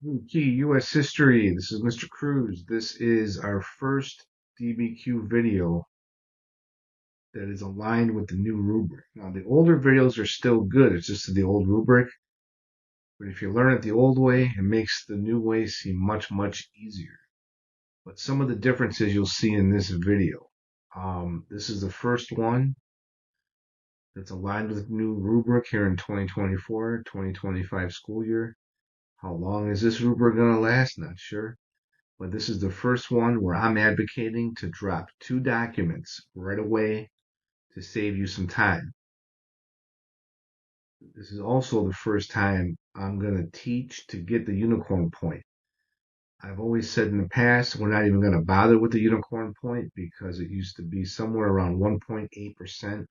Okay, U.S. history. This is Mr. Cruz. This is our first DBQ video that is aligned with the new rubric. Now, the older videos are still good. It's just the old rubric. But if you learn it the old way, it makes the new way seem much, much easier. But some of the differences you'll see in this video. This is the first one that's aligned with the new rubric here in 2024-2025 school year. How long is this rubric going to last? Not sure. But this is the first one where I'm advocating to drop 2 documents right away to save you some time. This is also the first time I'm going to teach to get the unicorn point. I've always said in the past, we're not even going to bother with the unicorn point because it used to be somewhere around 1.8%.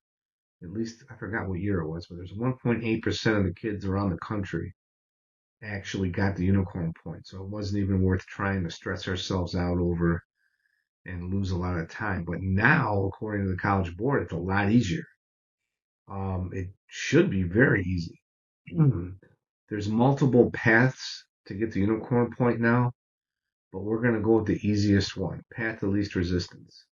At least I forgot what year it was, but there's 1.8% of the kids around the country actually got the unicorn point. So it wasn't even worth trying to stress ourselves out over and lose a lot of time. But now, according to the College Board, it's a lot easier. It should be very easy. There's multiple paths to get the unicorn point now, but we're going to go with the easiest one, path of least resistance.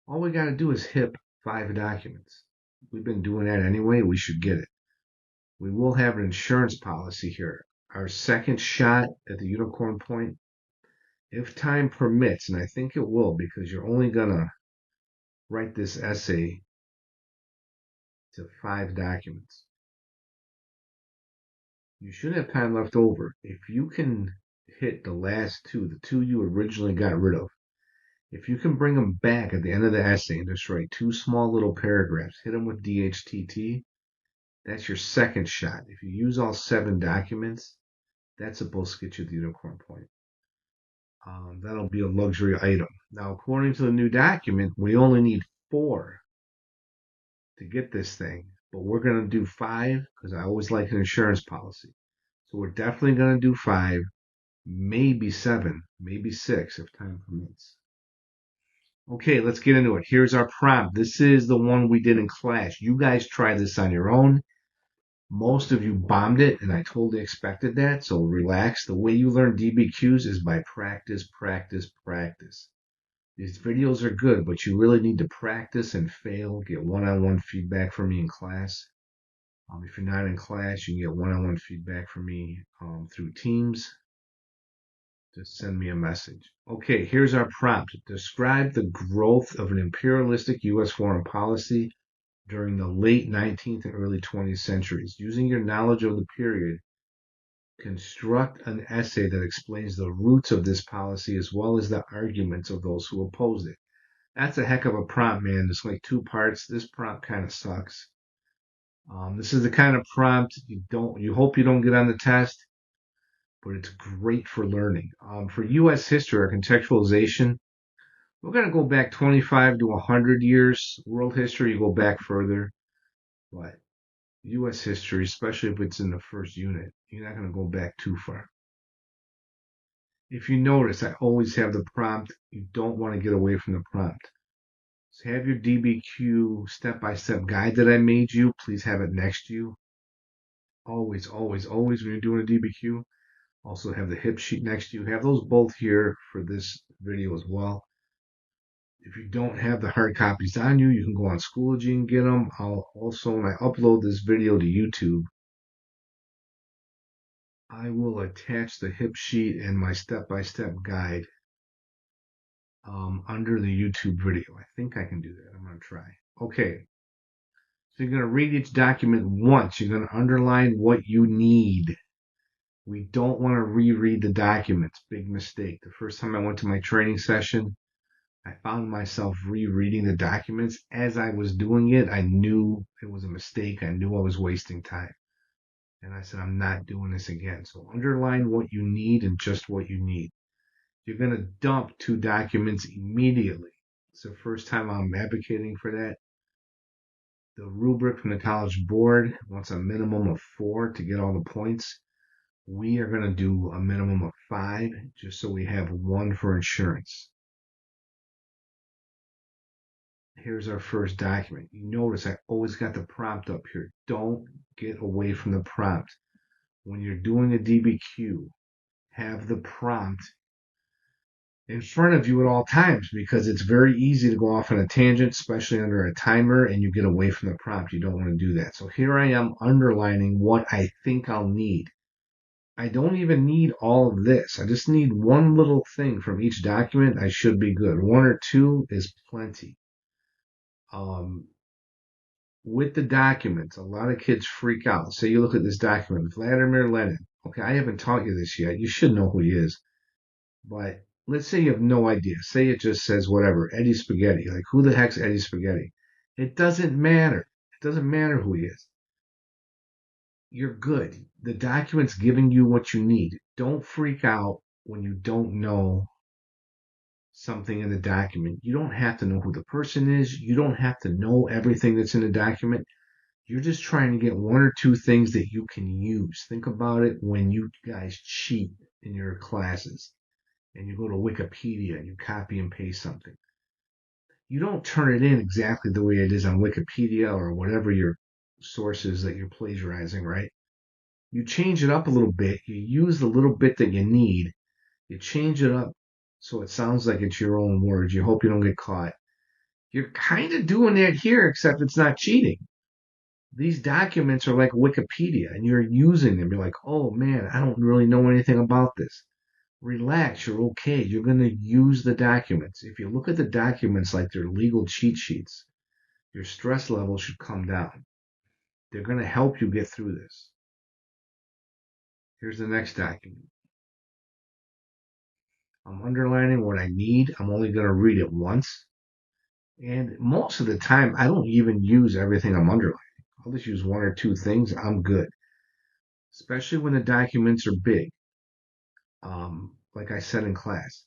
All we got to do is hit 5 documents. We've been doing that anyway. We should get it. We will have an insurance policy here. Our second shot at the unicorn point, if time permits, and I think it will because you're only going to write this essay to 5 documents. You should have time left over. If you can hit the last 2, the 2 you originally got rid of, if you can bring them back at the end of the essay and just write 2 small little paragraphs, hit them with DHTT, that's your second shot. If you use all 7 documents, that's supposed to get you the unicorn point. That'll be a luxury item. Now, according to the new document, we only need 4 to get this thing, but we're going to do 5 because I always like an insurance policy. So we're definitely going to do 5, maybe 7, maybe 6 if time permits. Okay, let's get into it. Here's our prompt. This is the one we did in class. You guys try this on your own. Most of you bombed it, and I totally expected that, so relax. The way you learn DBQs is by practice, practice, practice. These videos are good, but you really need to practice and fail. Get one-on-one feedback from me in class. If you're not in class, you can get one-on-one feedback from me through Teams. Just send me a message. Okay, here's our prompt. Describe the growth of an imperialistic U.S. foreign policy during the late 19th and early 20th centuries. Using your knowledge of the period, construct an essay that explains the roots of this policy as well as the arguments of those who opposed it. That's a heck of a prompt, man. It's like 2 parts. This prompt kind of sucks. This is the kind of prompt you hope you don't get on the test, but it's great for learning. For U.S. history or contextualization, we're going to go back 25 to 100 years. World history, you go back further. But U.S. history, especially if it's in the first unit, you're not going to go back too far. If you notice, I always have the prompt. You don't want to get away from the prompt. So have your DBQ step-by-step guide that I made you. Please have it next to you. Always, always, always when you're doing a DBQ. Also have the hip sheet next to you. Have those both here for this video as well. If you don't have the hard copies on you, you can go on Schoology and get them. I'll also, when I upload this video to YouTube, I will attach the hip sheet and my step-by-step guide under the YouTube video. I think I can do that. I'm going to try. Okay. So you're going to read each document once. You're going to underline what you need. We don't want to reread the documents. Big mistake. The first time I went to my training session, I found myself rereading the documents. As I was doing it, I knew it was a mistake. I knew I was wasting time. And I said, I'm not doing this again. So underline what you need and just what you need. You're going to dump 2 documents immediately. It's the first time I'm advocating for that. The rubric from the College Board wants a minimum of 4 to get all the points. We are going to do a minimum of 5 just so we have 1 for insurance. Here's our first document. You notice I always got the prompt up here. Don't get away from the prompt. When you're doing a DBQ, have the prompt in front of you at all times because it's very easy to go off on a tangent, especially under a timer, and you get away from the prompt. You don't want to do that. So here I am underlining what I think I'll need. I don't even need all of this. I just need one little thing from each document. I should be good. One or two is plenty. Um, with the documents, a lot of kids freak out. Say you look at this document, Vladimir Lenin. Okay, I haven't taught you this yet. You should know who he is. But let's say you have no idea. Say it just says whatever, Eddie Spaghetti. Like, who the heck's Eddie Spaghetti? It doesn't matter. It doesn't matter who he is. You're good. The document's giving you what you need. Don't freak out when you don't know something in the document. You don't have to know who the person is. You don't have to know everything that's in the document. You're just trying to get one or two things that you can use. Think about it when you guys cheat in your classes and you go to Wikipedia and you copy and paste something. You don't turn it in exactly the way it is on Wikipedia or whatever your source is that you're plagiarizing, right? You change it up a little bit. You use the little bit that you need. You change it up so it sounds like it's your own words. You hope you don't get caught. You're kind of doing that here, except it's not cheating. These documents are like Wikipedia and you're using them. You're like, oh man, I don't really know anything about this. Relax, you're okay. You're going to use the documents. If you look at the documents like they're legal cheat sheets, your stress level should come down. They're going to help you get through this. Here's the next document. I'm underlining what I need. I'm only going to read it once. And most of the time, I don't even use everything I'm underlining. I'll just use one or two things. I'm good. Especially when the documents are big. Like I said in class,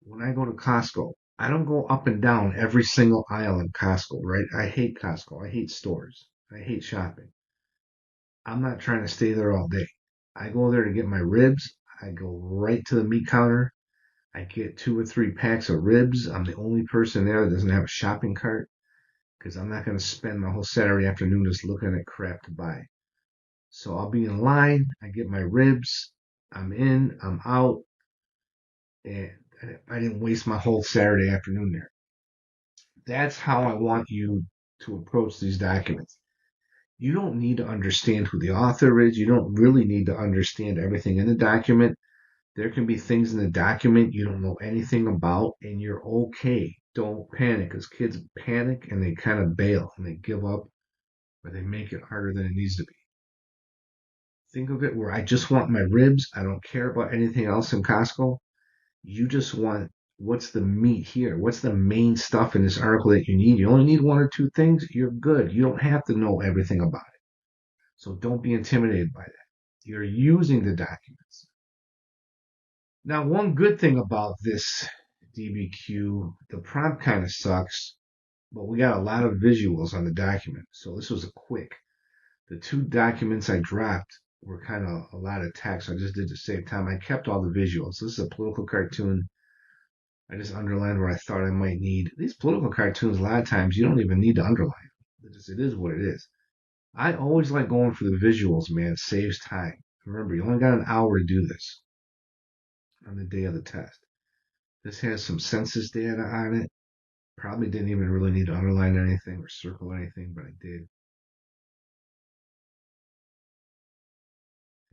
when I go to Costco, I don't go up and down every single aisle in Costco, right? I hate Costco. I hate stores. I hate shopping. I'm not trying to stay there all day. I go there to get my ribs. I go right to the meat counter. I get 2 or 3 packs of ribs. I'm the only person there that doesn't have a shopping cart because I'm not going to spend my whole Saturday afternoon just looking at crap to buy. So I'll be in line. I get my ribs. I'm in. I'm out. And I didn't waste my whole Saturday afternoon there. That's how I want you to approach these documents. You don't need to understand who the author is. You don't really need to understand everything in the document. There can be things in the document you don't know anything about, and you're okay. Don't panic, because kids panic and they kind of bail and they give up or they make it harder than it needs to be. Think of it where I just want my ribs. I don't care about anything else in Costco. You just want what's the meat here? What's the main stuff in this article that you need? You only need one or two things. You're good. You don't have to know everything about it. So don't be intimidated by that. You're using the documents. Now, one good thing about this DBQ, the prompt kind of sucks, but we got a lot of visuals on the document. So this was a quick. The two documents I dropped were kind of a lot of text. I just did to save time. I kept all the visuals. This is a political cartoon. I just underlined where I thought I might need. These political cartoons, a lot of times, you don't even need to underline. It is what it is. I always like going for the visuals, man. It saves time. Remember, you only got an hour to do this on the day of the test. This has some census data on it. Probably didn't even really need to underline anything or circle anything, but I did.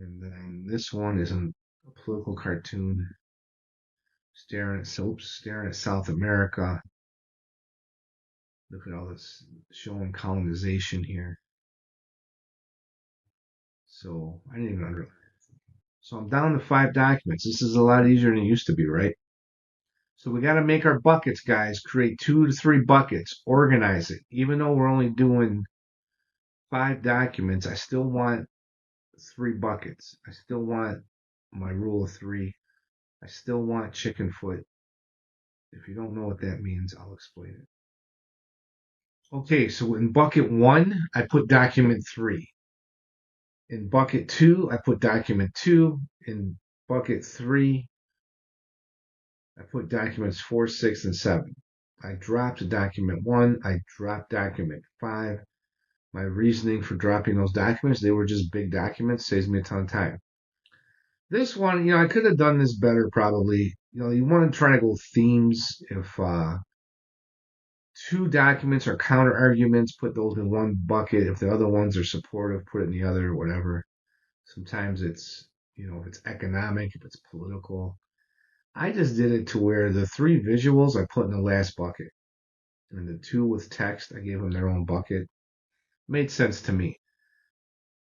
And then this one is a political cartoon staring at South America. Look at all this showing colonization here. So I didn't even underline it. So I'm down to 5 documents. This is a lot easier than it used to be, right? So we got to make our buckets, guys. Create 2 to 3 buckets. Organize it. Even though we're only doing 5 documents, I still want 3 buckets. I still want my rule of 3. I still want chicken foot. If you don't know what that means, I'll explain it. Okay, so in bucket 1, I put document 3. In bucket 2, I put document 2. In bucket 3, I put documents 4, 6, and 7. I dropped document 1. I dropped document 5. My reasoning for dropping those documents, they were just big documents, saves me a ton of time. This one, I could have done this better probably. You want to try to go themes. If two documents are counter arguments, put those in one bucket. If the other ones are supportive, put it in the other, whatever. Sometimes it's, if it's economic, if it's political. I just did it to where the three visuals I put in the last bucket. And the two with text, I gave them their own bucket. Made sense to me.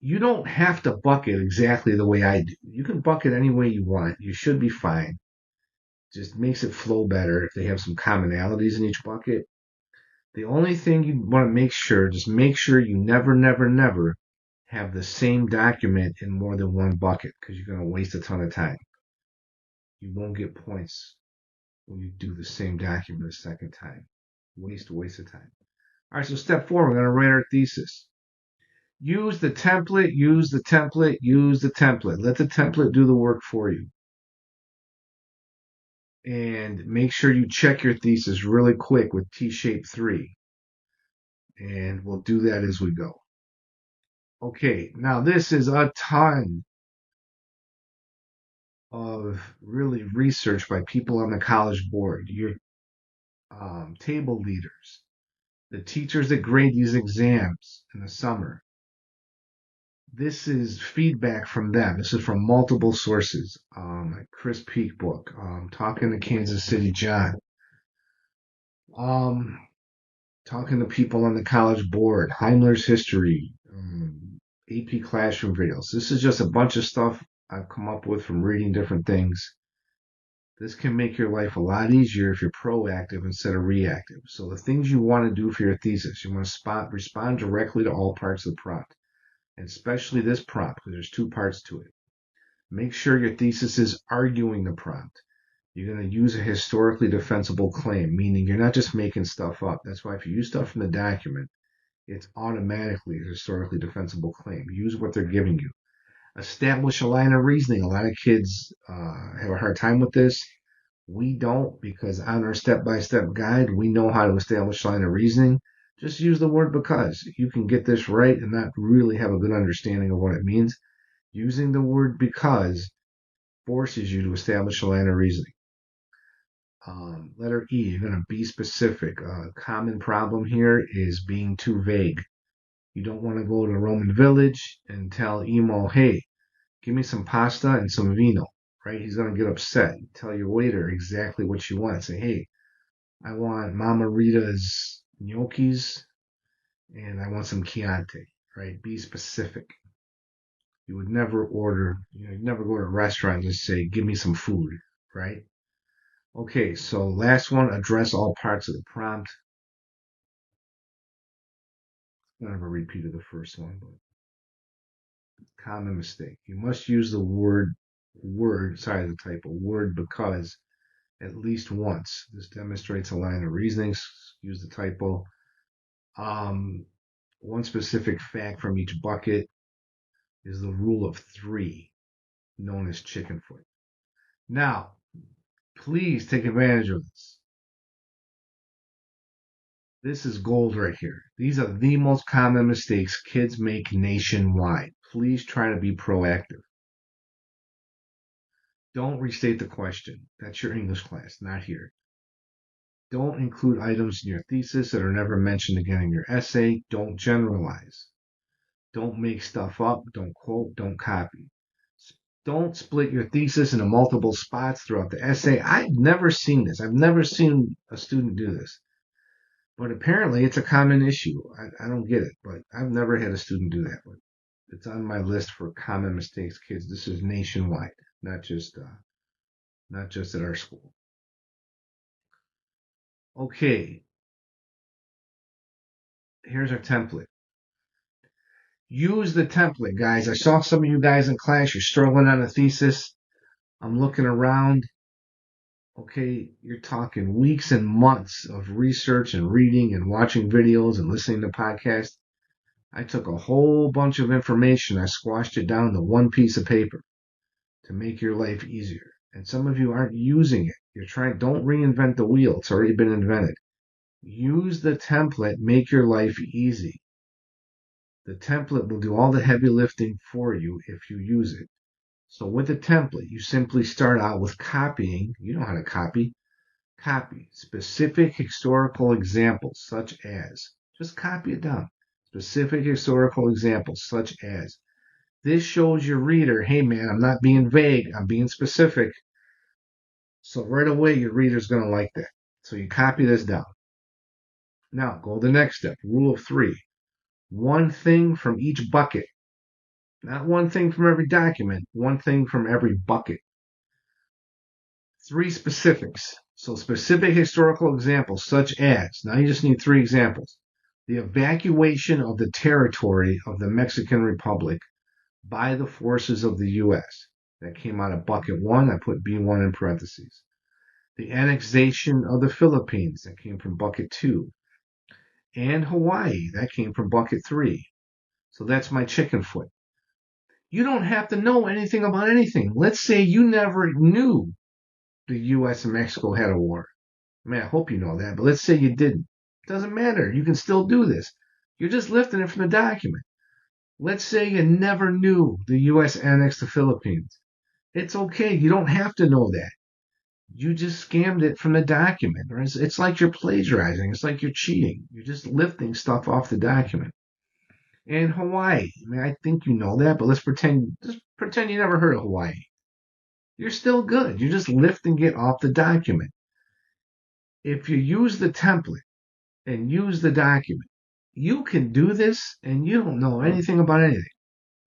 You don't have to bucket exactly the way I do. You can bucket any way you want. You should be fine. Just makes it flow better if they have some commonalities in each bucket. The only thing you want to just make sure you never, never, never have the same document in more than one bucket because you're going to waste a ton of time. You won't get points when you do the same document a second time. Waste of time. All right, so step 4, we're going to write our thesis. Use the template, use the template, use the template. Let the template do the work for you. And make sure you check your thesis really quick with T-shape 3. And we'll do that as we go. Okay, now this is a ton of really research by people on the college board, your table leaders, the teachers that grade these exams in the summer. This is feedback from them. This is from multiple sources. Chris Peak book, Talking to Kansas City John, talking to people on the college board, Heimler's History, AP Classroom videos. This is just a bunch of stuff I've come up with from reading different things. This can make your life a lot easier if you're proactive instead of reactive. So the things you want to do for your thesis, you want to respond directly to all parts of the prompt, and especially this prompt because there's two parts to it. Make sure your thesis is arguing the prompt. You're going to use a historically defensible claim, meaning you're not just making stuff up. That's why if you use stuff from the document, it's automatically a historically defensible claim. Use what they're giving you. Establish a line of reasoning. A lot of kids have a hard time with this. We don't, because on our step-by-step guide, we know how to establish a line of reasoning. Just use the word because. You can get this right and not really have a good understanding of what it means. Using the word because forces you to establish a line of reasoning. Letter E, you're going to be specific. A common problem here is being too vague. You don't want to go to a Roman village and tell Emo, hey, give me some pasta and some vino, right? He's going to get upset. Tell your waiter exactly what you want. Say, hey, I want Mama Rita's gnocchis and I want some Chianti, right? Be specific. You would never you'd never go to a restaurant and just say, give me some food, right? Okay, so last one, address all parts of the prompt. I never repeated the first one, but common mistake. You must use the word, the typo, word because at least once. This demonstrates a line of reasoning. Use the typo. One specific fact from each bucket is the rule of 3, known as chicken foot. Now, please take advantage of this. This is gold right here. These are the most common mistakes kids make nationwide. Please try to be proactive. Don't restate the question. That's your English class, not here. Don't include items in your thesis that are never mentioned again in your essay. Don't generalize. Don't make stuff up. Don't quote. Don't copy. Don't split your thesis into multiple spots throughout the essay. I've never seen this. I've never seen a student do this. But apparently it's a common issue. I don't get it, but I've never had a student do that. But it's on my list for common mistakes, kids. This is nationwide, not just at our school. Okay, here's our template. Use the template, guys. I saw some of you guys in class. You're struggling on a thesis. I'm looking around. Okay, you're talking weeks and months of research and reading and watching videos and listening to podcasts. I took a whole bunch of information. I squashed it down to one piece of paper to make your life easier. And some of you aren't using it. Don't reinvent the wheel. It's already been invented. Use the template. Make your life easy. The template will do all the heavy lifting for you if you use it. So with the template, you simply start out with copying. You know how to copy. Copy specific historical examples such as, just copy it down. Specific historical examples such as, this shows your reader, hey man, I'm not being vague, I'm being specific. So right away, your reader's going to like that. So you copy this down. Now go to the next step, rule of three. One thing from each bucket. Not one thing from every document, one thing from every bucket. Three specifics. So specific historical examples such as, now you just need three examples. The evacuation of the territory of the Mexican Republic by the forces of the U.S. That came out of bucket one. I put B1 in parentheses. The annexation of the Philippines. That came from bucket two. And Hawaii. That came from bucket three. So that's my chicken foot. You don't have to know anything about anything. Let's say you never knew the U.S. and Mexico had a war. I mean, I hope you know that, but let's say you didn't. It doesn't matter. You can still do this. You're just lifting it from the document. Let's say you never knew the U.S. annexed the Philippines. It's okay. You don't have to know that. You just scammed it from the document. It's like you're plagiarizing. It's like you're cheating. You're just lifting stuff off the document. And Hawaii. I mean, I think you know that, but just pretend you never heard of Hawaii. You're still good. You're just lifting it off the document. If you use the template and use the document, you can do this and you don't know anything about anything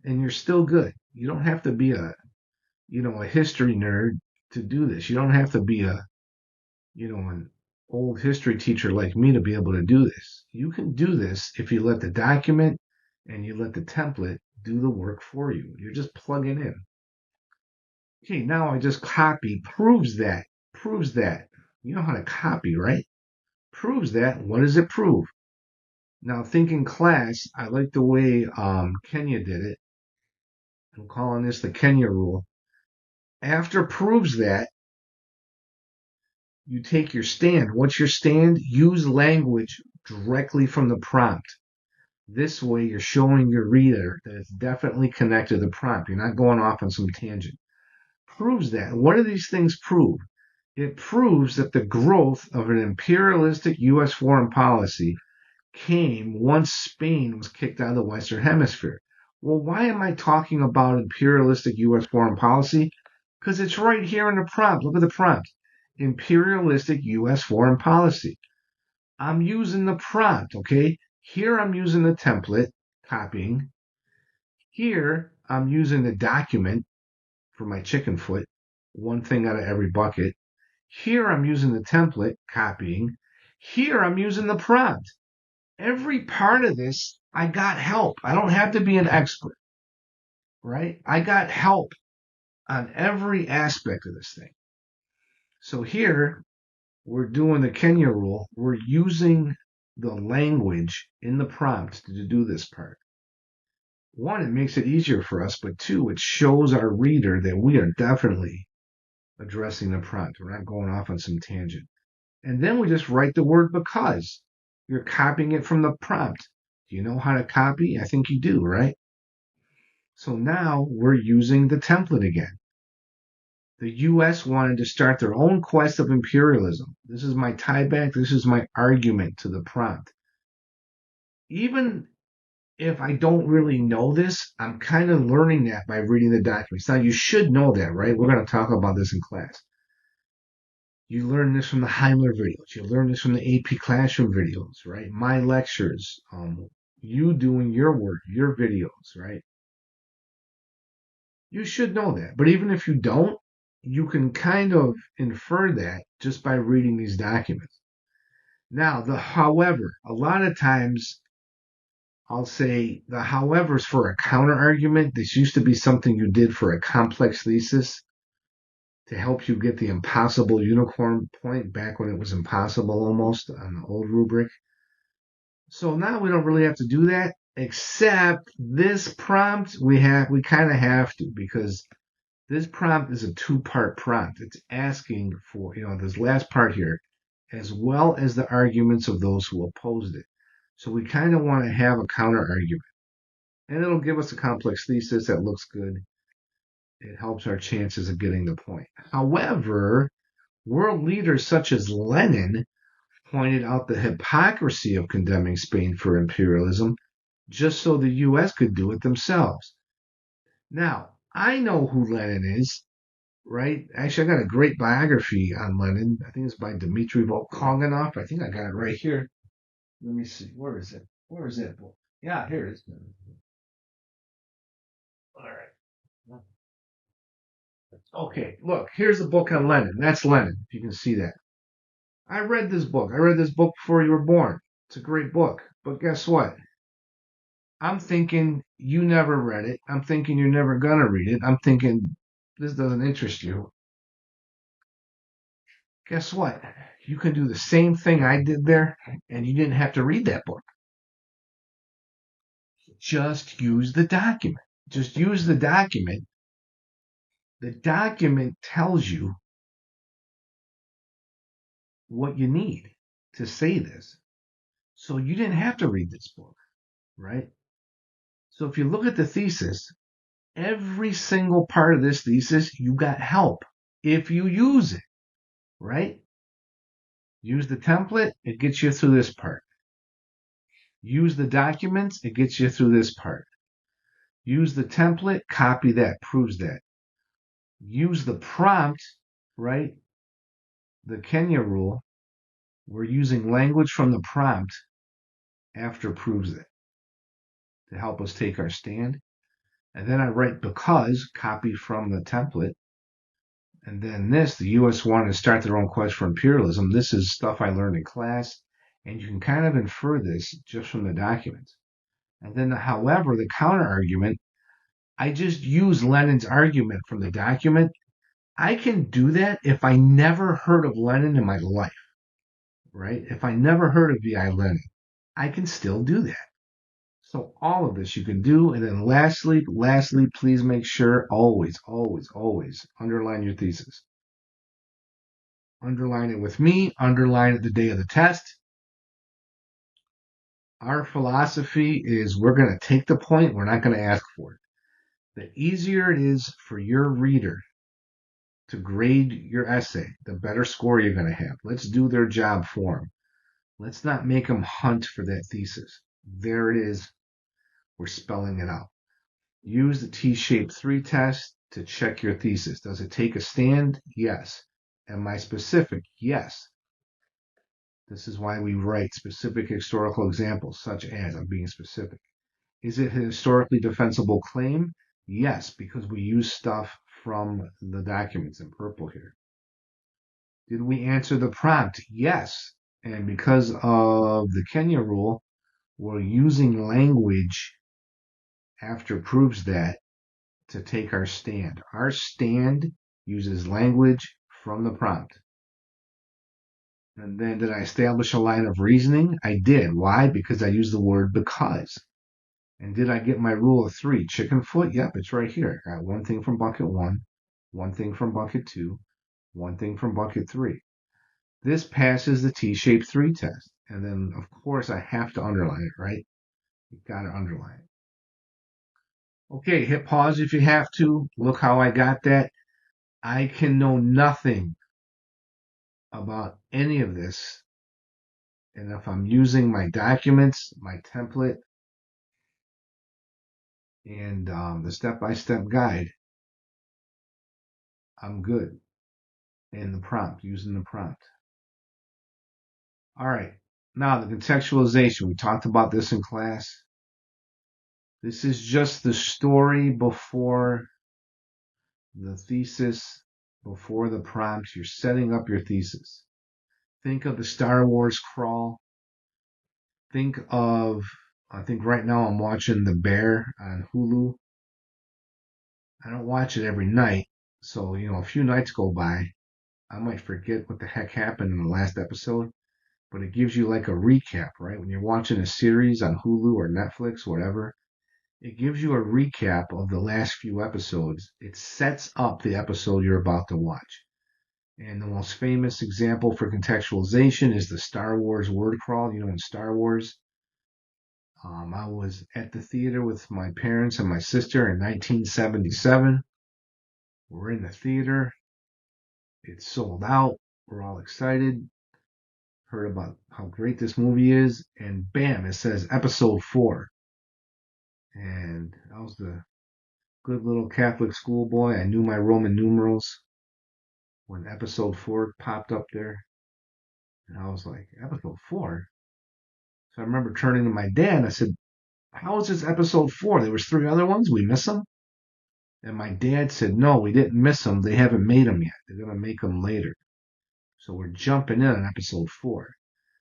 and you're still good. You don't have to be a history nerd to do this. You don't have to be an old history teacher like me to be able to do this. You can do this if you let the document and you let the template do the work for you. You're just plugging in. Okay, now I just copy, proves that. You know how to copy, right? Proves that. What does it prove? Now, think in class, I like the way Kenya did it. I'm calling this the Kenya rule. After proves that, you take your stand. What's your stand? Use language directly from the prompt. This way, you're showing your reader that it's definitely connected to the prompt. You're not going off on some tangent. Proves that. What do these things prove? It proves that the growth of an imperialistic U.S. foreign policy came once Spain was kicked out of the Western Hemisphere. Well, why am I talking about imperialistic U.S. foreign policy? Because it's right here in the prompt. Look at the prompt. Imperialistic U.S. foreign policy. I'm using the prompt, okay? Here I'm using the template, copying. Here I'm using the document for my chicken foot, one thing out of every bucket. Here I'm using the template, copying. Here I'm using the prompt. Every part of this, I got help. I don't have to be an expert, right? I got help on every aspect of this thing. So here, we're doing the Kenya rule. We're using the language in the prompt to do this part. One, it makes it easier for us, but two, it shows our reader that we are definitely addressing the prompt. We're not going off on some tangent. And then we just write the word because. You're copying it from the prompt. Do you know how to copy? I think you do, right? So now we're using the template again. The U.S. wanted to start their own quest of imperialism. This is my tie back. This is my argument to the prompt. Even if I don't really know this, I'm kind of learning that by reading the documents. Now, you should know that, right? We're going to talk about this in class. You learn this from the Heimler videos. You learn this from the AP Classroom videos, right? My lectures, you doing your work, your videos, right? You should know that. But even if you don't, you can kind of infer that just by reading these documents. Now, however, a lot of times I'll say the however's for a counter argument. This used to be something you did for a complex thesis to help you get the impossible unicorn point back when it was impossible almost on the old rubric. So now we don't really have to do that, except this prompt we kind of have to, because this prompt is a two-part prompt. It's asking for, this last part here, as well as the arguments of those who opposed it. So we kind of want to have a counter argument. And it'll give us a complex thesis that looks good. It helps our chances of getting the point. However, world leaders such as Lenin pointed out the hypocrisy of condemning Spain for imperialism just so the US could do it themselves. Now, I know who Lenin is, right? Actually, I got a great biography on Lenin. I think it's by Dmitry Volkanov. I think I got it right here. Let me see. Where is it? Where is that book? Yeah, here it is. All right. Okay, look, here's the book on Lenin. That's Lenin, if you can see that. I read this book. I read this book before you were born. It's a great book. But guess what? I'm thinking you never read it. I'm thinking you're never going to read it. I'm thinking this doesn't interest you. Guess what? You can do the same thing I did there, and you didn't have to read that book. Just use the document. Just use the document. The document tells you what you need to say this. So you didn't have to read this book, right? So if you look at the thesis, every single part of this thesis, you got help if you use it, right? Use the template, it gets you through this part. Use the documents, it gets you through this part. Use the template, copy that, proves that. Use the prompt, right? The Kenya rule, we're using language from the prompt after proves it to help us take our stand. And then I write because, copy from the template. And then this, the US wanted to start their own quest for imperialism. This is stuff I learned in class. And you can kind of infer this just from the documents. And then, however, the counter argument, I just use Lenin's argument from the document. I can do that if I never heard of Lenin in my life, right? If I never heard of V.I. Lenin, I can still do that. So all of this you can do. And then lastly, please make sure always underline your thesis. Underline it with me, underline it the day of the test. Our philosophy is we're going to take the point, we're not going to ask for it. The easier it is for your reader to grade your essay, the better score you're going to have. Let's do their job for them. Let's not make them hunt for that thesis. There it is. We're spelling it out. Use the T-shaped 3 test to check your thesis. Does it take a stand? Yes. Am I specific? Yes. This is why we write specific historical examples, such as, I'm being specific. Is it a historically defensible claim? Yes, because we use stuff from the documents in purple here. Did we answer the prompt? Yes. And because of the Kenya rule, we're using language after proves that to take our stand. Our stand uses language from the prompt. And then did I establish a line of reasoning? I did. Why? Because I used the word because. And did I get my rule of 3? Chicken foot? Yep, it's right here. I got one thing from bucket 1, one thing from bucket 2, one thing from bucket 3. This passes the T-shaped 3 test. And then, of course, I have to underline it, right? You've got to underline it. Okay, hit pause if you have to. Look how I got that. I can know nothing about any of this. And if I'm using my documents, my template, and the step-by-step guide, I'm good. And the prompt, using the prompt. All right. Now the contextualization. We talked about this in class. This is just the story before the thesis, before the prompt. You're setting up your thesis. Think of the Star Wars crawl. I think right now I'm watching The Bear on Hulu. I don't watch it every night. So, a few nights go by. I might forget what the heck happened in the last episode. But it gives you like a recap, right? When you're watching a series on Hulu or Netflix, whatever, it gives you a recap of the last few episodes. It sets up the episode you're about to watch. And the most famous example for contextualization is the Star Wars word crawl. In Star Wars, I was at the theater with my parents and my sister in 1977. We're in the theater. It's sold out. We're all excited. Heard about how great this movie is. And bam, it says episode 4. And I was the good little Catholic schoolboy. I knew my Roman numerals when episode 4 popped up there. And I was like, episode 4? So I remember turning to my dad and I said, how is this episode 4? There was 3 other ones. We miss them? And my dad said, no, we didn't miss them. They haven't made them yet. They're going to make them later. So we're jumping in on episode 4.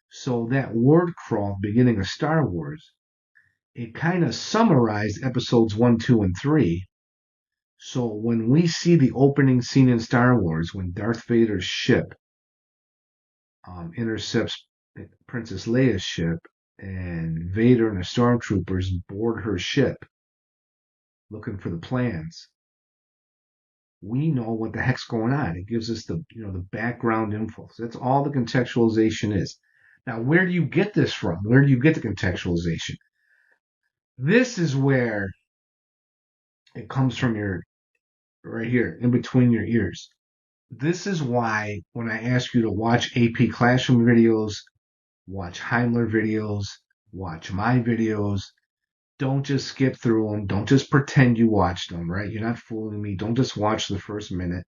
So that word crawl beginning of Star Wars, it kind of summarized episodes 1, 2, and 3. So when we see the opening scene in Star Wars, when Darth Vader's ship intercepts Princess Leia's ship, and Vader and the stormtroopers board her ship looking for the plans, we know what the heck's going on. It gives us the background info. So that's all the contextualization is. Now, where do you get this from? Where do you get the contextualization? This is where it comes from right here, in between your ears. This is why when I ask you to watch AP Classroom videos, watch Heimler videos, watch my videos, don't just skip through them. Don't just pretend you watched them, right? You're not fooling me. Don't just watch the first minute.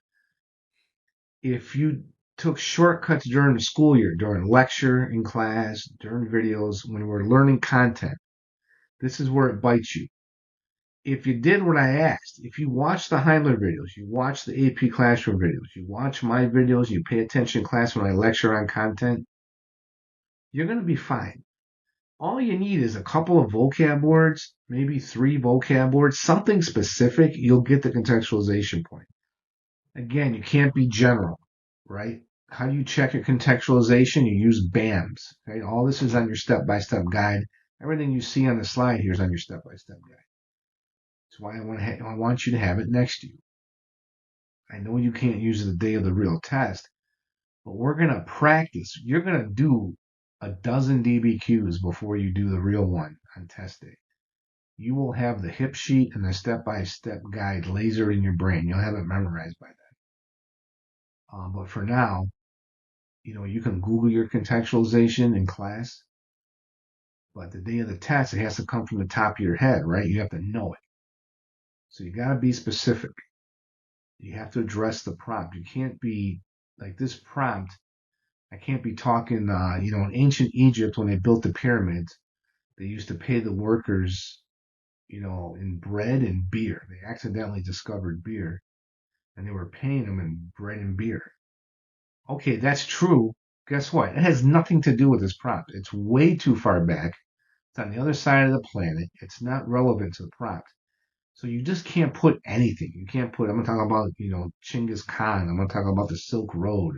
If you took shortcuts during the school year, during lecture, in class, during videos, when we're learning content, this is where it bites you. If you did what I asked, if you watch the Heimler videos, you watch the AP Classroom videos, you watch my videos, you pay attention in class when I lecture on content, you're going to be fine. All you need is a couple of vocab words, maybe 3 vocab words, something specific, you'll get the contextualization point. Again, you can't be general, right? How do you check your contextualization? You use BAMs, right? All this is on your step-by-step guide. Everything you see on the slide here is on your step-by-step guide. That's why I want you to have it next to you. I know you can't use it the day of the real test, but we're going to practice. You're going to do a dozen DBQs before you do the real one on test day. You will have the hip sheet and the step-by-step guide lasered in your brain. You'll have it memorized by then. But for now, you can Google your contextualization in class, but the day of the test, it has to come from the top of your head, right? You have to know it. So you got to be specific. You have to address the prompt. You can't be like this prompt. I can't be talking, in ancient Egypt when they built the pyramids, they used to pay the workers, in bread and beer. They accidentally discovered beer and they were paying them in bread and beer. Okay, that's true. Guess what? It has nothing to do with this prompt. It's way too far back. It's on the other side of the planet. It's not relevant to the prompt. So you just can't put anything. You can't put, I'm going to talk about, Chinggis Khan. I'm going to talk about the Silk Road.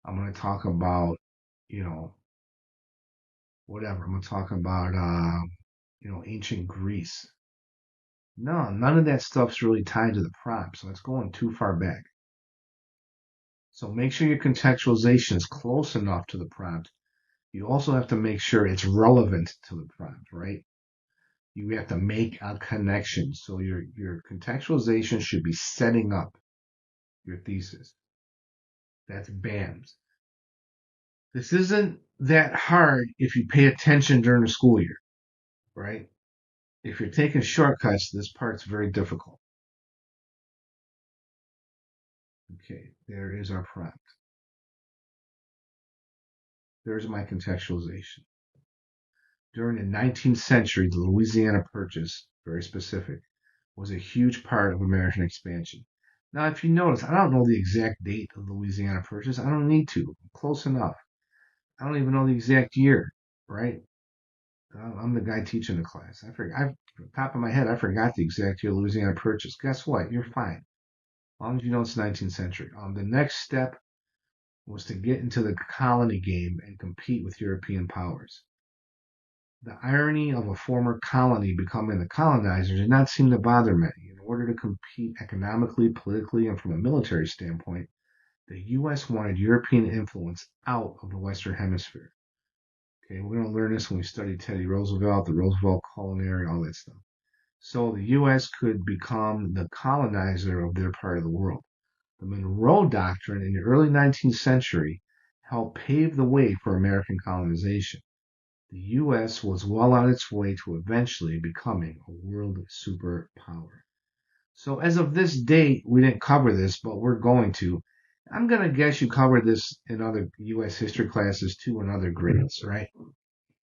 I'm going to talk about, whatever. I'm going to talk about, ancient Greece. No, none of that stuff's really tied to the prompt. So it's going too far back. So make sure your contextualization is close enough to the prompt. You also have to make sure it's relevant to the prompt, right? You have to make a connection. So your contextualization should be setting up your thesis. That's BAMS. This isn't that hard if you pay attention during the school year, right? If you're taking shortcuts, this part's very difficult. Okay, there is our prompt. There's my contextualization. During the 19th century, the Louisiana Purchase, very specific, was a huge part of American expansion. Now, if you notice, I don't know the exact date of the Louisiana Purchase. I don't need to. Close enough. I don't even know the exact year, right? I'm the guy teaching the class. Top of my head, I forgot the exact year Louisiana Purchase. Guess what? You're fine. As long as you know it's 19th century. The next step was to get into the colony game and compete with European powers. The irony of a former colony becoming the colonizer did not seem to bother many. In order to compete economically, politically, and from a military standpoint, the U.S. wanted European influence out of the Western Hemisphere. Okay, we're going to learn this when we study Teddy Roosevelt, the Roosevelt culinary, all that stuff. So the U.S. could become the colonizer of their part of the world. The Monroe Doctrine in the early 19th century helped pave the way for American colonization. The U.S. was well on its way to eventually becoming a world superpower. So as of this date, we didn't cover this, but we're going to. I'm going to guess you covered this in other U.S. history classes too and other grades, right?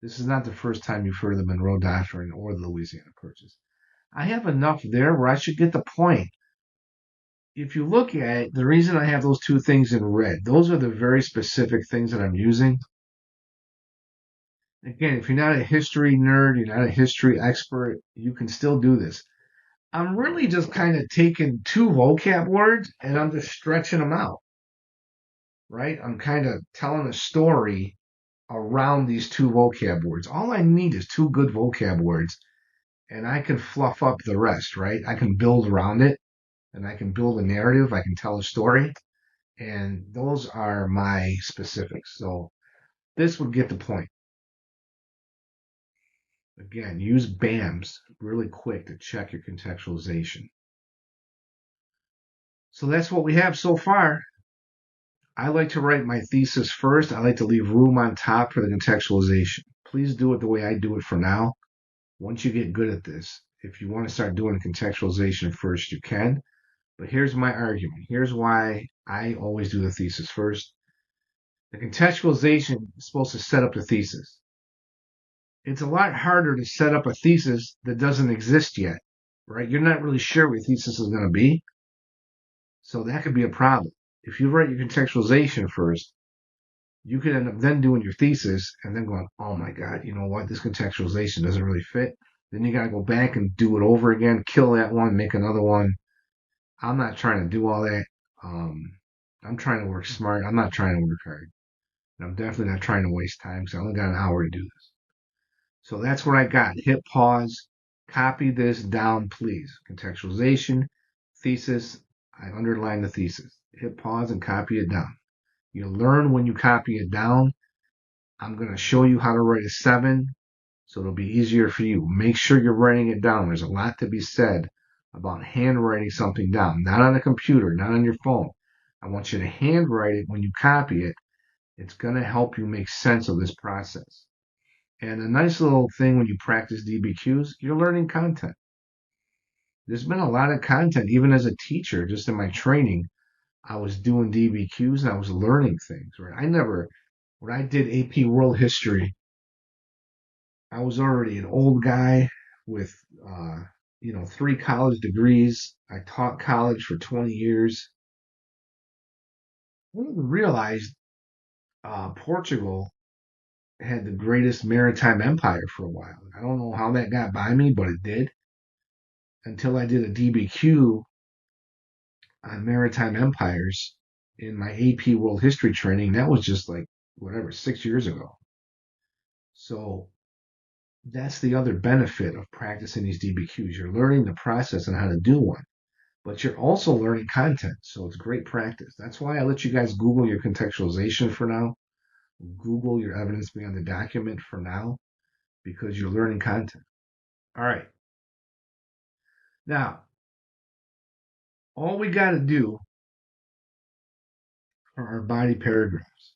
This is not the first time you've heard of the Monroe Doctrine or the Louisiana Purchase. I have enough there where I should get the point. If you look at it, the reason I have those two things in red, those are the very specific things that I'm using. Again, if you're not a history nerd, you're not a history expert, you can still do this. I'm really just kind of taking two vocab words and I'm just stretching them out, right? I'm kind of telling a story around these two vocab words. All I need is two good vocab words and I can fluff up the rest, right? I can build around it and I can build a narrative. I can tell a story. And those are my specifics. So this would get the point. Again, use BAMs really quick to check your contextualization. So that's what we have so far. I like to write my thesis first. I like to leave room on top for the contextualization. Please do it the way I do it for now. Once you get good at this, if you want to start doing contextualization first, you can. But here's my argument. Here's why I always do the thesis first. The contextualization is supposed to set up the thesis. It's a lot harder to set up a thesis that doesn't exist yet, right? You're not really sure what your thesis is going to be. So that could be a problem. If you write your contextualization first, you could end up then doing your thesis and then going, oh my God, you know what? This contextualization doesn't really fit. Then you got to go back and do it over again, kill that one, make another one. I'm not trying to do all that. I'm trying to work smart. I'm not trying to work hard. And I'm definitely not trying to waste time because I only got an hour to do this. So that's what I got. Hit pause. Copy this down, please. Contextualization, thesis. I underline the thesis. Hit pause and copy it down. You learn when you copy it down. I'm going to show you how to write a 7, so it'll be easier for you. Make sure you're writing it down. There's a lot to be said about handwriting something down, not on a computer, not on your phone. I want you to handwrite it when you copy it. It's going to help you make sense of this process. And a nice little thing when you practice DBQs, you're learning content. There's been a lot of content, even as a teacher, just in my training. I was doing DBQs and I was learning things, right? When I did AP World History, I was already an old guy with, 3 college degrees. I taught college for 20 years. I didn't realize Portugal had the greatest maritime empire for a while. I don't know how that got by me, but it did. Until I did a DBQ on maritime empires in my AP World History training. That was just like, 6 years ago. So that's the other benefit of practicing these DBQs. You're learning the process and how to do one, but you're also learning content. So it's great practice. That's why I let you guys Google your contextualization for now. Google your evidence beyond the document for now, because you're learning content. All right. Now, all we got to do are our body paragraphs.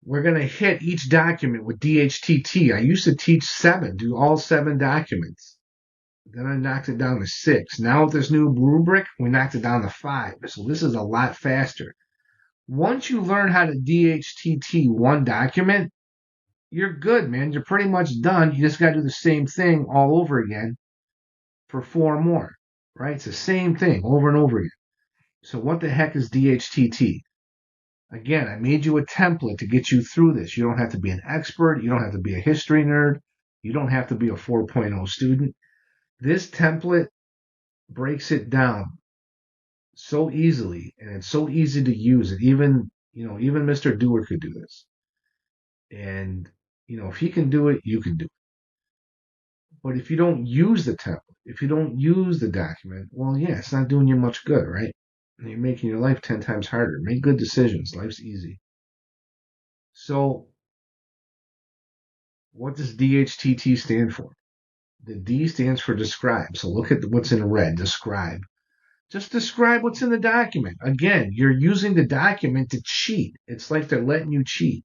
We're going to hit each document with DHTT. I used to teach 7, do all 7 documents. Then I knocked it down to 6. Now with this new rubric, we knocked it down to 5. So this is a lot faster. Once you learn how to DHTT one document, you're good, man. You're pretty much done. You just got to do the same thing all over again for 4 more, right? It's the same thing over and over again. So what the heck is DHTT? Again, I made you a template to get you through this. You don't have to be an expert. You don't have to be a history nerd. You don't have to be a 4.0 student. This template breaks it down so easily, and it's so easy to use it. Even Mr. Doer could do this. And, if he can do it, you can do it. But if you don't use the template, if you don't use the document, well, yeah, it's not doing you much good, right? You're making your life 10 times harder. Make good decisions. Life's easy. So, what does DHTT stand for? The D stands for describe. So look at what's in red, describe. Just describe what's in the document. Again, you're using the document to cheat. It's like they're letting you cheat.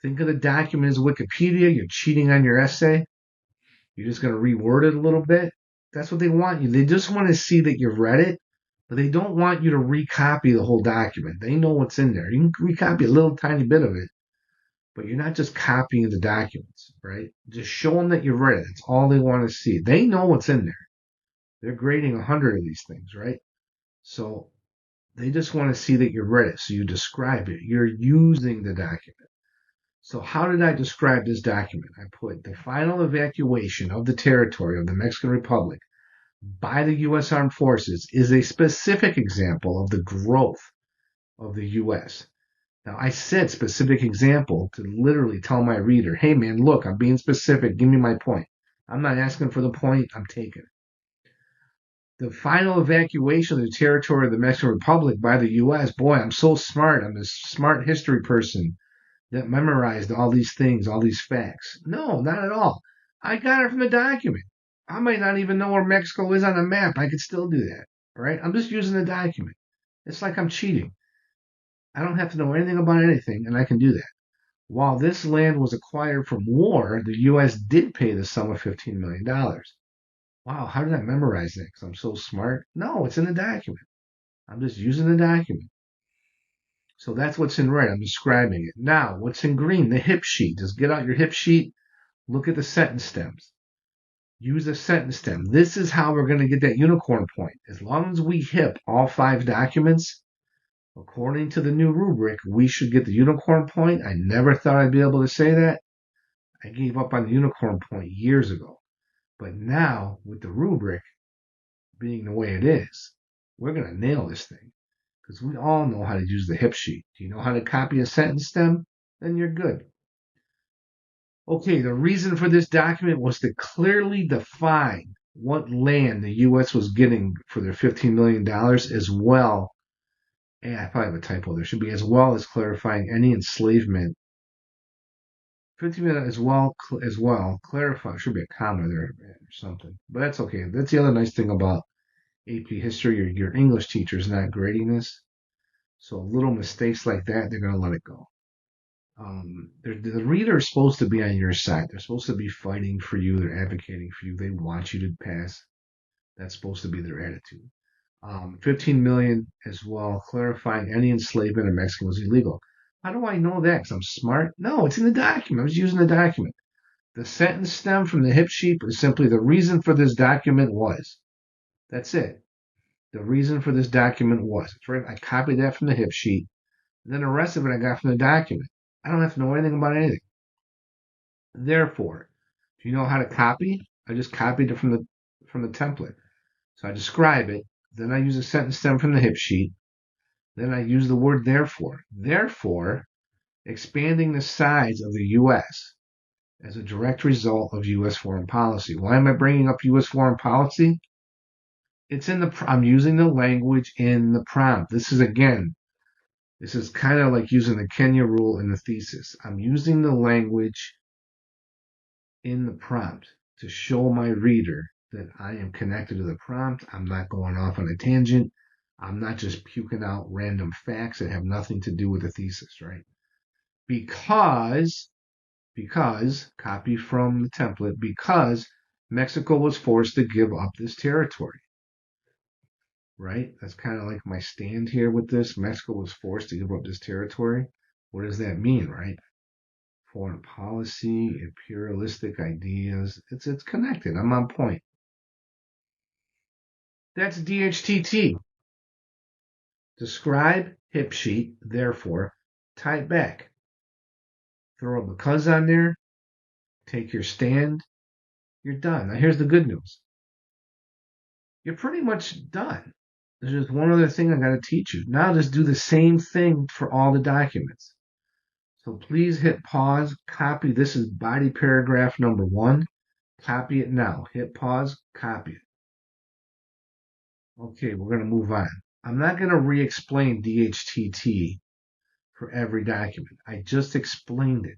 Think of the document as Wikipedia. You're cheating on your essay. You're just going to reword it a little bit. That's what they want you. They just want to see that you've read it, but they don't want you to recopy the whole document. They know what's in there. You can recopy a little tiny bit of it, but you're not just copying the documents, right? Just show them that you've read it. That's all they want to see. They know what's in there. They're grading 100 of these things, right? So they just want to see that you read it. So you describe it. You're using the document. So how did I describe this document? I put the final evacuation of the territory of the Mexican Republic by the U.S. Armed Forces is a specific example of the growth of the U.S. Now, I said specific example to literally tell my reader, hey man, look, I'm being specific. Give me my point. I'm not asking for the point. I'm taking it. The final evacuation of the territory of the Mexican Republic by the U.S. Boy, I'm so smart. I'm a smart history person that memorized all these things, all these facts. No, not at all. I got it from the document. I might not even know where Mexico is on the map. I could still do that. All right? I'm just using the document. It's like I'm cheating. I don't have to know anything about anything, and I can do that. While this land was acquired from war, the U.S. did pay the sum of $15 million. Wow, how did I memorize that? Because I'm so smart? No, it's in the document. I'm just using the document. So that's what's in red. I'm describing it. Now, what's in green? The hip sheet. Just get out your hip sheet. Look at the sentence stems. Use a sentence stem. This is how we're going to get that unicorn point. As long as we hip all 5 documents, according to the new rubric, we should get the unicorn point. I never thought I'd be able to say that. I gave up on the unicorn point years ago. But now, with the rubric being the way it is, we're going to nail this thing. Because we all know how to use the hip sheet. Do you know how to copy a sentence stem? Then you're good. Okay, the reason for this document was to clearly define what land the U.S. was getting for their $15 million, as well. I probably have a typo. There should be as well as clarifying any enslavement. 15 million as well clarify. Should be a comma there or something, but that's okay. That's the other nice thing about AP history. Your English teacher is not grading this, so little mistakes like that, they're gonna let it go. The reader is supposed to be on your side. They're supposed to be fighting for you. They're advocating for you. They want you to pass. That's supposed to be their attitude. 15 million as well, clarifying any enslavement of Mexican was illegal. How do I know that? Because I'm smart? No, it's in the document. I was using the document. The sentence stem from the hip sheet is simply the reason for this document was. That's it. The reason for this document was. It's right. I copied that from the hip sheet. And then the rest of it I got from the document. I don't have to know anything about anything. Therefore, do you know how to copy? I just copied it from the template. So I describe it, then I use a sentence stem from the hip sheet, then I use the word therefore. Therefore, expanding the size of the U.S. as a direct result of U.S. foreign policy. Why am I bringing up U.S. foreign policy? I'm using the language in the prompt. This is kind of like using the Kenya rule in the thesis. I'm using the language in the prompt to show my reader that I am connected to the prompt. I'm not going off on a tangent. I'm not just puking out random facts that have nothing to do with the thesis, right? Because, copy from the template, because Mexico was forced to give up this territory, right? That's kind of like my stand here with this. Mexico was forced to give up this territory. What does that mean, right? Foreign policy, imperialistic ideas. It's connected. I'm on point. That's DHTT. Describe, hip sheet, therefore, tie it back. Throw a because on there, take your stand, you're done. Now here's the good news. You're pretty much done. There's just one other thing I gotta teach you. Now just do the same thing for all the documents. So please hit pause, copy. This is body paragraph number 1. Copy it now. Hit pause, copy it. Okay, we're going to move on. I'm not going to re-explain DHTT for every document. I just explained it.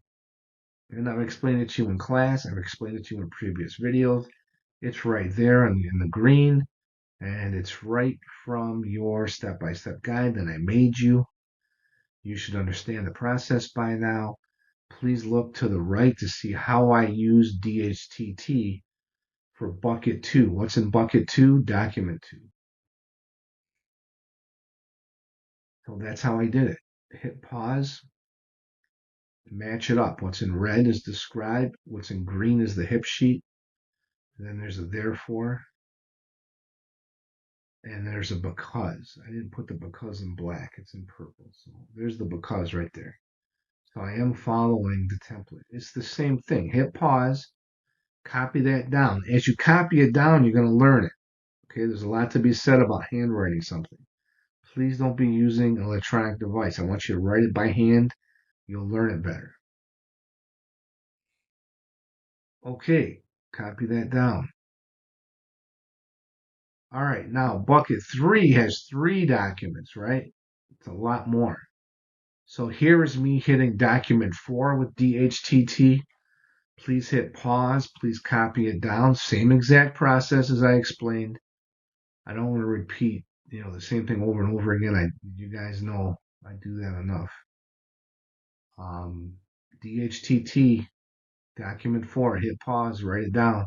And I've explained it to you in class. I've explained it to you in previous videos. It's right there in the green. And it's right from your step-by-step guide that I made you. You should understand the process by now. Please look to the right to see how I use DHTT for bucket 2. What's in bucket 2? Document 2. So that's how I did it. Hit pause, match it up. What's in red is describe, what's in green is the hip sheet, and then there's a therefore, and there's a because. I didn't put the because in black, it's in purple. So there's the because right there. So I am following the template. It's the same thing. Hit pause, copy that down. As you copy it down, you're going to learn it. Okay, there's a lot to be said about handwriting something. Please don't be using an electronic device. I want you to write it by hand. You'll learn it better. Okay, copy that down. All right, now bucket 3 has 3 documents, right? It's a lot more. So here is me hitting document 4 with DHTT. Please hit pause. Please copy it down. Same exact process as I explained. I don't want to repeat, the same thing over and over again. You guys know I do that enough. DHTT, document 4, hit pause, write it down.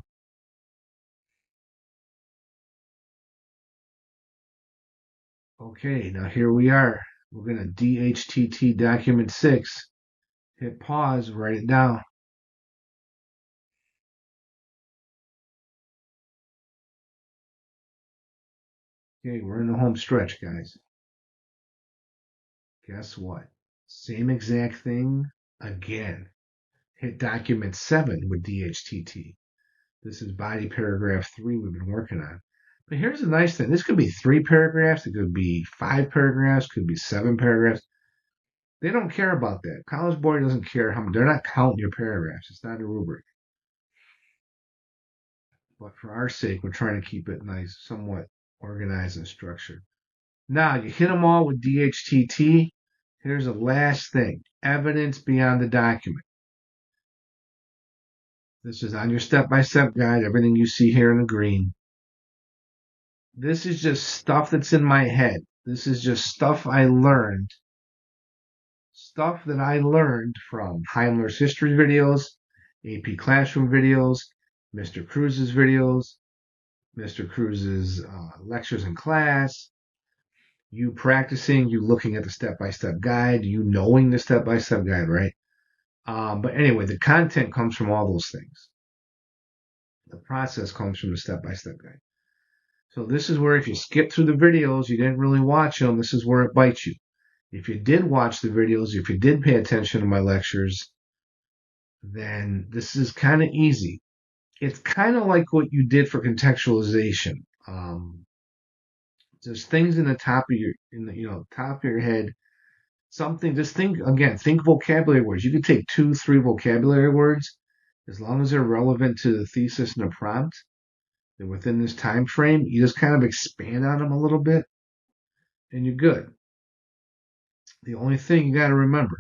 Okay, now here we are. We're going to DHTT document 6, hit pause, write it down. Okay, we're in the home stretch, guys. Guess what? Same exact thing again. Hit document 7 with DHTT. This is body paragraph 3 we've been working on. But here's the nice thing. This could be 3 paragraphs. It could be 5 paragraphs. Could be 7 paragraphs. They don't care about that. College Board doesn't care how they're not counting your paragraphs. It's not a rubric. But for our sake, we're trying to keep it nice, somewhat organized and structured. Now you hit them all with DHTT. Here's the last thing. Evidence beyond the document. This is on your step-by-step guide, everything you see here in the green. This is just stuff that's in my head. This is just stuff I learned. Stuff that I learned from Heimler's history videos, AP Classroom videos, Mr. Cruz's videos, Mr. Cruz's lectures in class, you practicing, you looking at the step-by-step guide, you knowing the step-by-step guide, right? But anyway, the content comes from all those things. The process comes from the step-by-step guide. So this is where if you skip through the videos, you didn't really watch them, this is where it bites you. If you did watch the videos, if you did pay attention to my lectures, then this is kind of easy. It's kind of like what you did for contextualization. There's things in the top of top of your head. Something, just think again, think vocabulary words. You could take 2, 3 vocabulary words, as long as they're relevant to the thesis and the prompt. They're within this time frame. You just kind of expand on them a little bit, and you're good. The only thing you got to remember,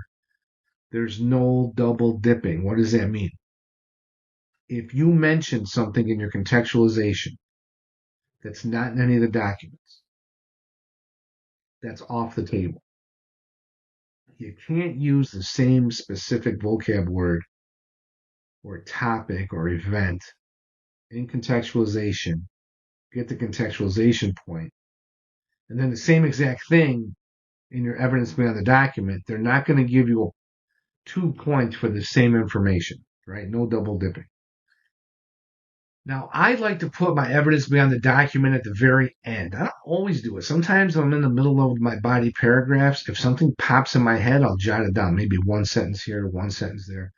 there's no double dipping. What does that mean? If you mention something in your contextualization that's not in any of the documents, that's off the table. You can't use the same specific vocab word or topic or event in contextualization, get the contextualization point, and then the same exact thing in your evidence beyond the document. They're not going to give you 2 points for the same information, right? No double dipping. Now, I like to put my evidence beyond the document at the very end. I don't always do it. Sometimes I'm in the middle of my body paragraphs. If something pops in my head, I'll jot it down. Maybe 1 sentence here, 1 sentence there.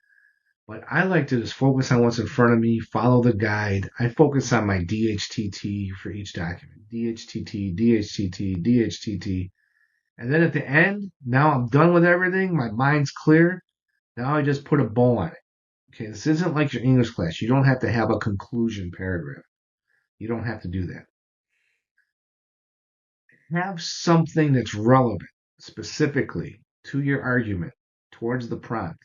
But I like to just focus on what's in front of me, follow the guide. I focus on my DHTT for each document. DHTT, DHTT, DHTT. And then at the end, now I'm done with everything. My mind's clear. Now I just put a bow on it. Okay, this isn't like your English class. You don't have to have a conclusion paragraph. You don't have to do that. Have something that's relevant specifically to your argument towards the prompt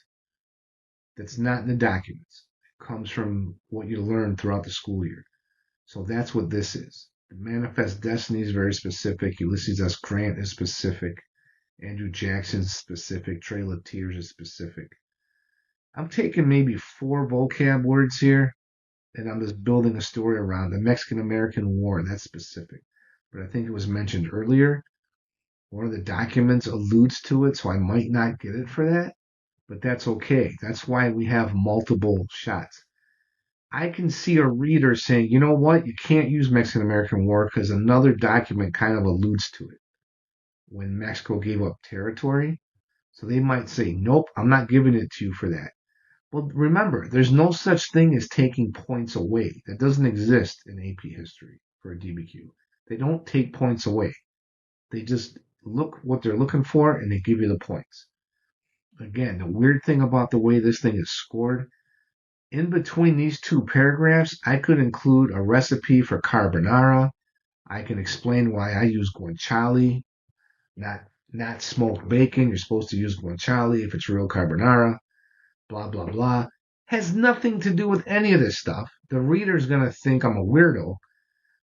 that's not in the documents. It comes from what you learned throughout the school year. So that's what this is. The Manifest Destiny is very specific. Ulysses S. Grant is specific. Andrew Jackson's specific. Trail of Tears is specific. I'm taking maybe 4 vocab words here, and I'm just building a story around the Mexican-American War. That's specific. But I think it was mentioned earlier. One of the documents alludes to it, so I might not get it for that. But that's okay. That's why we have multiple shots. I can see a reader saying, you know what, you can't use Mexican-American War because another document kind of alludes to it when Mexico gave up territory. So they might say, nope, I'm not giving it to you for that. Well, remember, there's no such thing as taking points away. That doesn't exist in AP history for a DBQ. They don't take points away. They just look what they're looking for and they give you the points. Again, the weird thing about the way this thing is scored, in between these 2 paragraphs, I could include a recipe for carbonara. I can explain why I use guanciale, not smoked bacon. You're supposed to use guanciale if it's real carbonara. Blah, blah, blah. Has nothing to do with any of this stuff. The reader's going to think I'm a weirdo,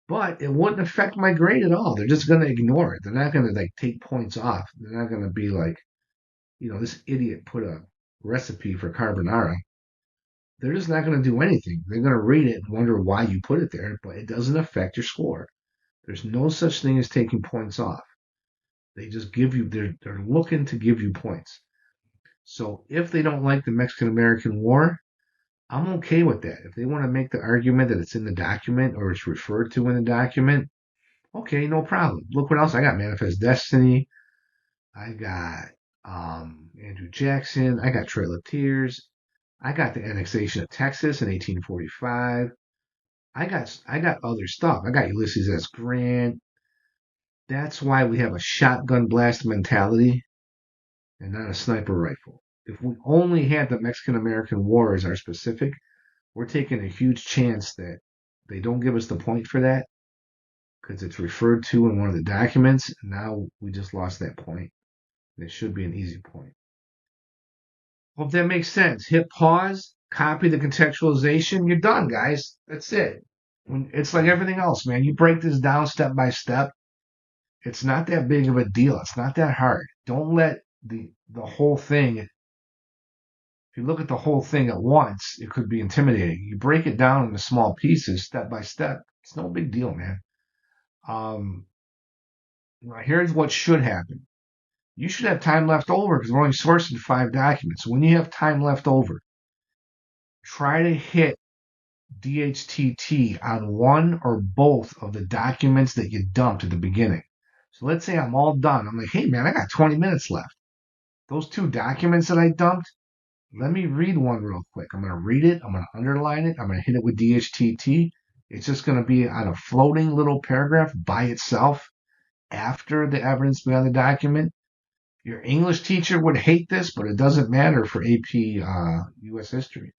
but it wouldn't affect my grade at all. They're just going to ignore it. They're not going to take points off. They're not going to be like, this idiot put a recipe for carbonara. They're just not going to do anything. They're going to read it and wonder why you put it there, but it doesn't affect your score. There's no such thing as taking points off. They just give you, they're looking to give you points. So if they don't like the Mexican-American War, I'm okay with that. If they want to make the argument that it's in the document or it's referred to in the document, okay, no problem. Look what else I got. Manifest Destiny. I got Andrew Jackson. I got Trail of Tears. I got the annexation of Texas in 1845. I got other stuff. I got Ulysses S. Grant. That's why we have a shotgun blast mentality and not a sniper rifle. If we only had the Mexican-American War as our specific, we're taking a huge chance that they don't give us the point for that because it's referred to in one of the documents. Now we just lost that point. It should be an easy point. Hope that makes sense. Hit pause, copy the contextualization. You're done, guys. That's it. It's like everything else, man. You break this down step by step. It's not that big of a deal. It's not that hard. Don't let the whole thing. If you look at the whole thing at once, it could be intimidating. You break it down into small pieces, step by step. It's no big deal, man. Here's what should happen. You should have time left over because we're only sourcing 5 documents. So when you have time left over, try to hit DHTT on one or both of the documents that you dumped at the beginning. So let's say I'm all done. I'm like, hey man, I got 20 minutes left. Those 2 documents that I dumped, let me read one real quick. I'm going to read it. I'm going to underline it. I'm going to hit it with DHTT. It's just going to be on a floating little paragraph by itself after the evidence beyond the document. Your English teacher would hate this, but it doesn't matter for AP U.S. history.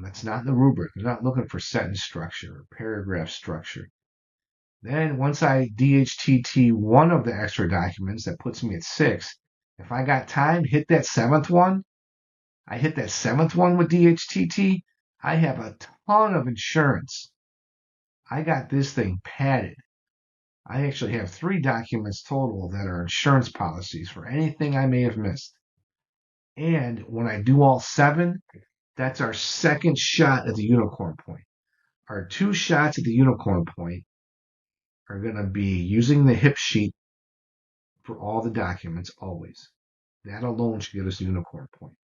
That's not the rubric. They're not looking for sentence structure or paragraph structure. Then once I DHTT one of the extra documents, that puts me at 6. If I got time, hit that 7th one. I hit that 7th one with DHTT. I have a ton of insurance. I got this thing padded. I actually have 3 documents total that are insurance policies for anything I may have missed. And when I do all 7, that's our second shot at the unicorn point. Our 2 shots at the unicorn point are going to be using the HIP sheet for all the documents always. That alone should give us the unicorn point.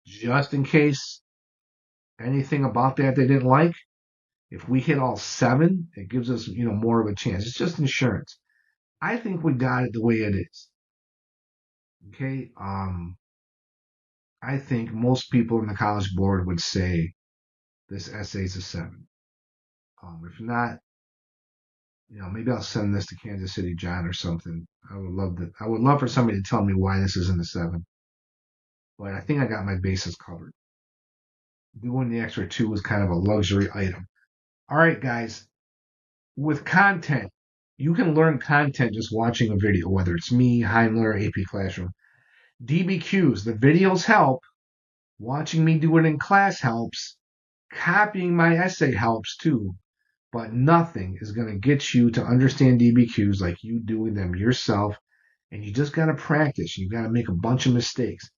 Just in case anything about that they didn't like, if we hit all 7, it gives us, more of a chance. It's just insurance. I think we got it the way it is. Okay. I think most people in the College Board would say this essay is a 7. If not, maybe I'll send this to Kansas City John or something. I would love for somebody to tell me why this isn't a 7. But I think I got my bases covered. Doing the extra 2 was kind of a luxury item. All right, guys. With content, you can learn content just watching a video, whether it's me, Heimler, AP Classroom. DBQs, the videos help. Watching me do it in class helps. Copying my essay helps too. But nothing is going to get you to understand DBQs like you doing them yourself. And you just got to practice. You got to make a bunch of mistakes.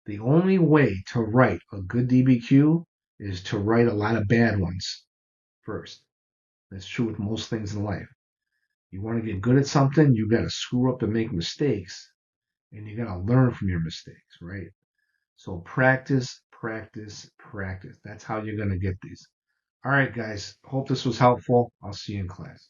The only way to write a good DBQ is to write a lot of bad ones first. That's true with most things in life. You want to get good at something, you got to screw up and make mistakes, and you got to learn from your mistakes, right? So practice, practice, practice. That's how you're going to get these. All right, guys. Hope this was helpful. I'll see you in class.